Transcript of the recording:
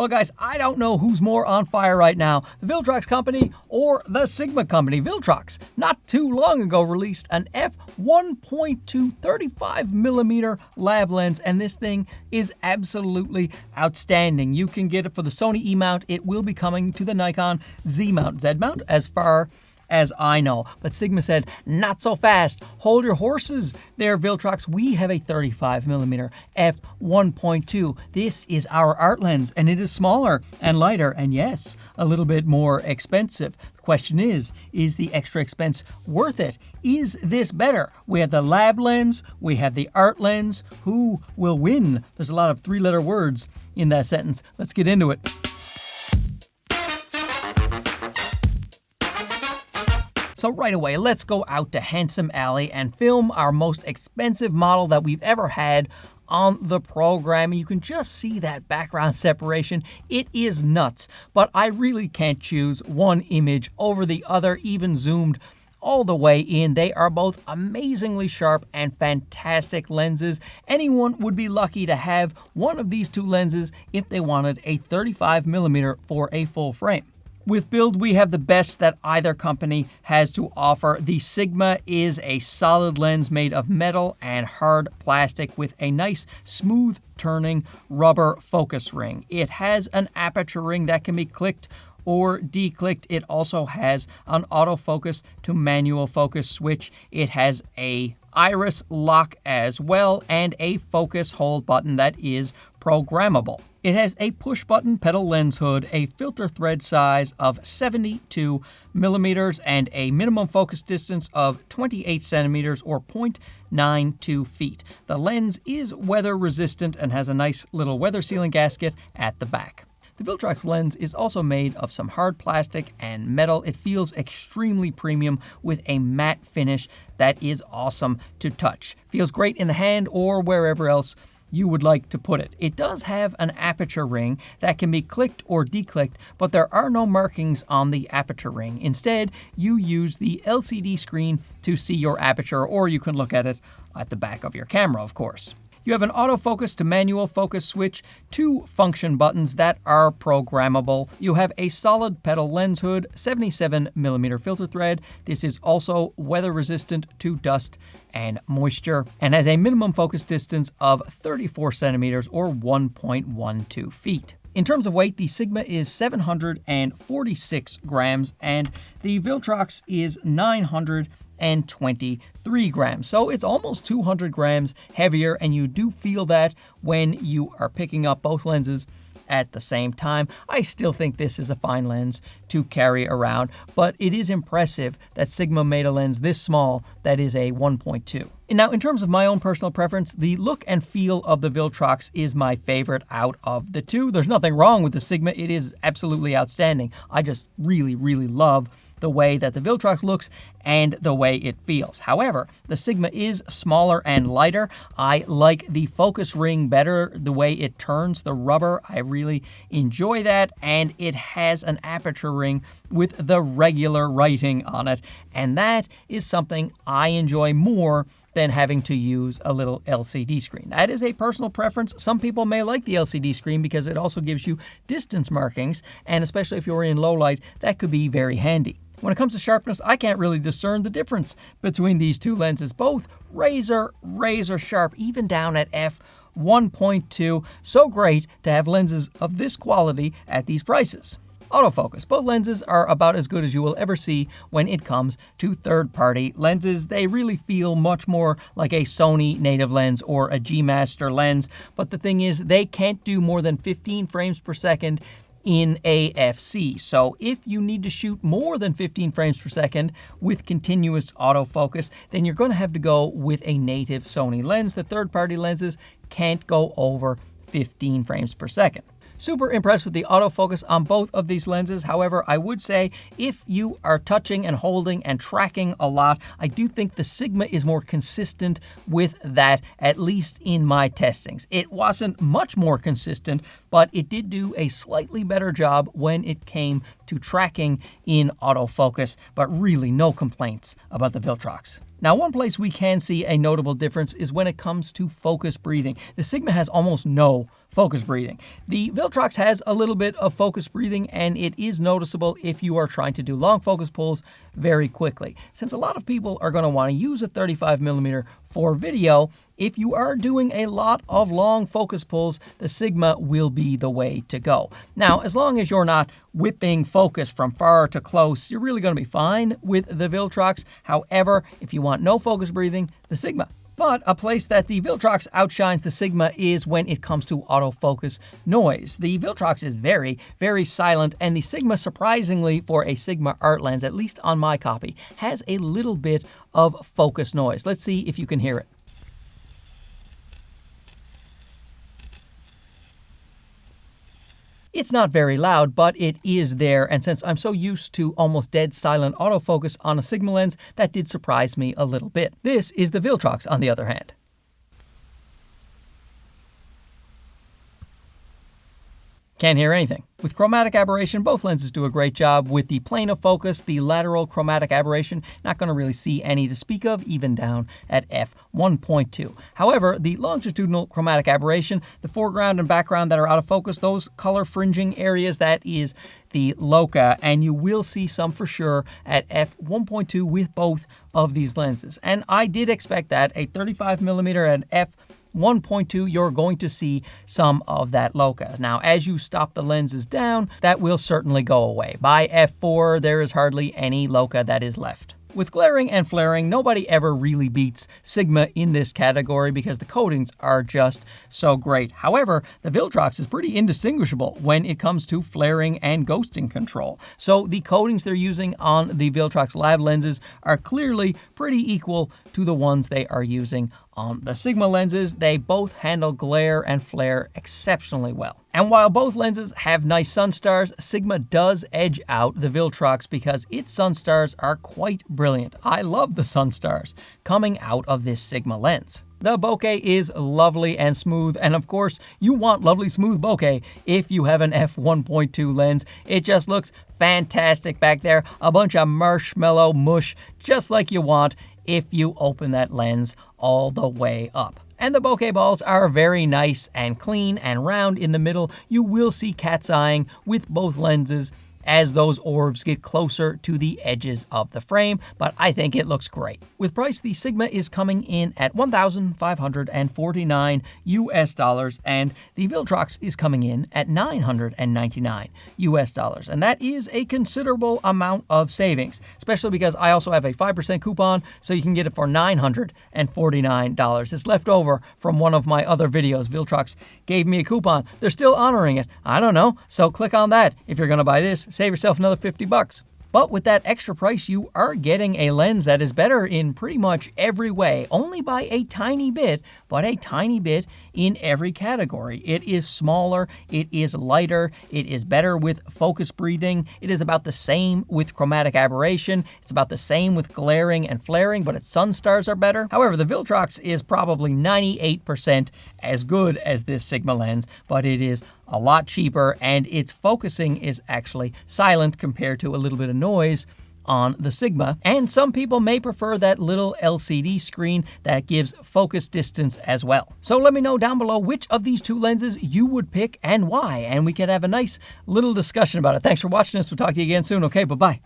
Well, guys, I don't know who's more on fire right now, the Viltrox company or the Sigma company. Viltrox, not too long ago, released an f1.2 35mm lab lens, and this thing is absolutely outstanding. You can get it for the Sony E-mount. It will be coming to the Nikon Z-mount, Z-mount, as far as I know. But Sigma said, not so fast. Hold your horses there, Viltrox. We have a 35mm f1.2. This is our art lens, and it is smaller and lighter, and yes, a little bit more expensive. The question is the extra expense worth it? Is this better? We have the lab lens, we have the art lens. Who will win? There's a lot of three-letter words in that sentence. Let's get into it. So right away, let's go out to Handsome Alley and film our most expensive model that we've ever had on the program. You can just see that background separation. It is nuts, but I really can't choose one image over the other, even zoomed all the way in. They are both amazingly sharp and fantastic lenses. Anyone would be lucky to have one of these two lenses if they wanted a 35mm for a full frame. With build, we have the best that either company has to offer. The Sigma is a solid lens made of metal and hard plastic with a nice smooth turning rubber focus ring. It has an aperture ring that can be clicked or declicked. It also has an autofocus to manual focus switch. It has a iris lock as well and a focus hold button that is programmable. It has a push-button pedal lens hood, a filter thread size of 72mm, and a minimum focus distance of 28 centimeters or 0.92 feet. The lens is weather resistant and has a nice little weather sealing gasket at the back. The Viltrox lens is also made of some hard plastic and metal. It feels extremely premium with a matte finish that is awesome to touch. Feels great in the hand or wherever else you would like to put it. It does have an aperture ring that can be clicked or declicked, but there are no markings on the aperture ring. Instead, you use the LCD screen to see your aperture, or you can look at it at the back of your camera, of course. You have an autofocus to manual focus switch, two function buttons that are programmable. You have a solid pedal lens hood, 77mm filter thread. This is also weather resistant to dust and moisture, and has a minimum focus distance of 34 centimeters or 1.12 feet. In terms of weight, the Sigma is 746 grams, and the Viltrox is 923 grams. So it's almost 200 grams heavier, and you do feel that when you are picking up both lenses at the same time. I still think this is a fine lens to carry around, but it is impressive that Sigma made a lens this small that is a 1.2. And now, in terms of my own personal preference, the look and feel of the Viltrox is my favorite out of the two. There's nothing wrong with the Sigma. It is absolutely outstanding. I just really, really love the way that the Viltrox looks and the way it feels. However, the Sigma is smaller and lighter. I like the focus ring better, the way it turns the rubber. I really enjoy that, and it has an aperture ring with the regular writing on it, and that is something I enjoy more than having to use a little LCD screen. That is a personal preference. Some people may like the LCD screen because it also gives you distance markings, and especially if you're in low light, that could be very handy. When it comes to sharpness, I can't really discern the difference between these two lenses. Both razor sharp, even down at f1.2. So great to have lenses of this quality at these prices. Autofocus. Both lenses are about as good as you will ever see when it comes to third-party lenses. They really feel much more like a Sony native lens or a G Master lens, but the thing is, they can't do more than 15 frames per second in AFC. So if you need to shoot more than 15 frames per second with continuous autofocus, then you're going to have to go with a native Sony lens. The third-party lenses can't go over 15 frames per second. Super impressed with the autofocus on both of these lenses. However, I would say if you are touching and holding and tracking a lot, I do think the Sigma is more consistent with that, at least in my testings. It wasn't much more consistent, but it did do a slightly better job when it came to tracking in autofocus, but really no complaints about the Viltrox. Now, one place we can see a notable difference is when it comes to focus breathing. The Sigma has almost no focus breathing. The Viltrox has a little bit of focus breathing, and it is noticeable if you are trying to do long focus pulls very quickly. Since a lot of people are going to want to use a 35mm for video, if you are doing a lot of long focus pulls, the Sigma will be the way to go. Now, as long as you're not whipping focus from far to close, you're really going to be fine with the Viltrox. However, if you want no focus breathing, the Sigma. But a place that the Viltrox outshines the Sigma is when it comes to autofocus noise. The Viltrox is very, very silent, and the Sigma, surprisingly for a Sigma art lens, at least on my copy, has a little bit of focus noise. Let's see if you can hear it. It's not very loud, but it is there, and since I'm so used to almost dead silent autofocus on a Sigma lens, that did surprise me a little bit. This is the Viltrox, on the other hand. Can't hear anything. With chromatic aberration, both lenses do a great job. With the plane of focus, the lateral chromatic aberration, not going to really see any to speak of, even down at f1.2. However, the longitudinal chromatic aberration, the foreground and background that are out of focus, those color fringing areas, that is the Bokeh, and you will see some for sure at f1.2 with both of these lenses. And I did expect that. A 35mm at f1.2, you're going to see some of that Bokeh. Now, as you stop the lenses down, that will certainly go away. By f4, there is hardly any Bokeh that is left. With glaring and flaring, nobody ever really beats Sigma in this category because the coatings are just so great. However, the Viltrox is pretty indistinguishable when it comes to flaring and ghosting control. So the coatings they're using on the Viltrox Lab lenses are clearly pretty equal to the ones they are using on the Sigma lenses. They both handle glare and flare exceptionally well. And while both lenses have nice Sunstars, Sigma does edge out the Viltrox because its Sunstars are quite brilliant. I love the Sunstars coming out of this Sigma lens. The bokeh is lovely and smooth, and of course, you want lovely smooth bokeh if you have an f1.2 lens. It just looks fantastic back there, a bunch of marshmallow mush, just like you want if you open that lens all the way up. And the bokeh balls are very nice and clean and round in the middle. You will see cat's eyeing with both lenses as those orbs get closer to the edges of the frame, but I think it looks great. With price, the Sigma is coming in at $1,549 US, and the Viltrox is coming in at $999 US, and that is a considerable amount of savings, especially because I also have a 5% coupon, so you can get it for $949. It's left over from one of my other videos. Viltrox gave me a coupon. They're still honoring it. I don't know, so click on that if you're going to buy this. Save yourself another $50. But with that extra price, you are getting a lens that is better in pretty much every way, only by a tiny bit, but a tiny bit in every category. It is smaller, it is lighter, it is better with focus breathing, it is about the same with chromatic aberration, it's about the same with glaring and flaring, but its Sunstars are better. However, the Viltrox is probably 98% as good as this Sigma lens, but it is a lot cheaper, and its focusing is actually silent compared to a little bit of noise on the Sigma. And some people may prefer that little LCD screen that gives focus distance as well. So let me know down below which of these two lenses you would pick and why, and we can have a nice little discussion about it. Thanks for watching this. We'll talk to you again soon. Okay, bye-bye.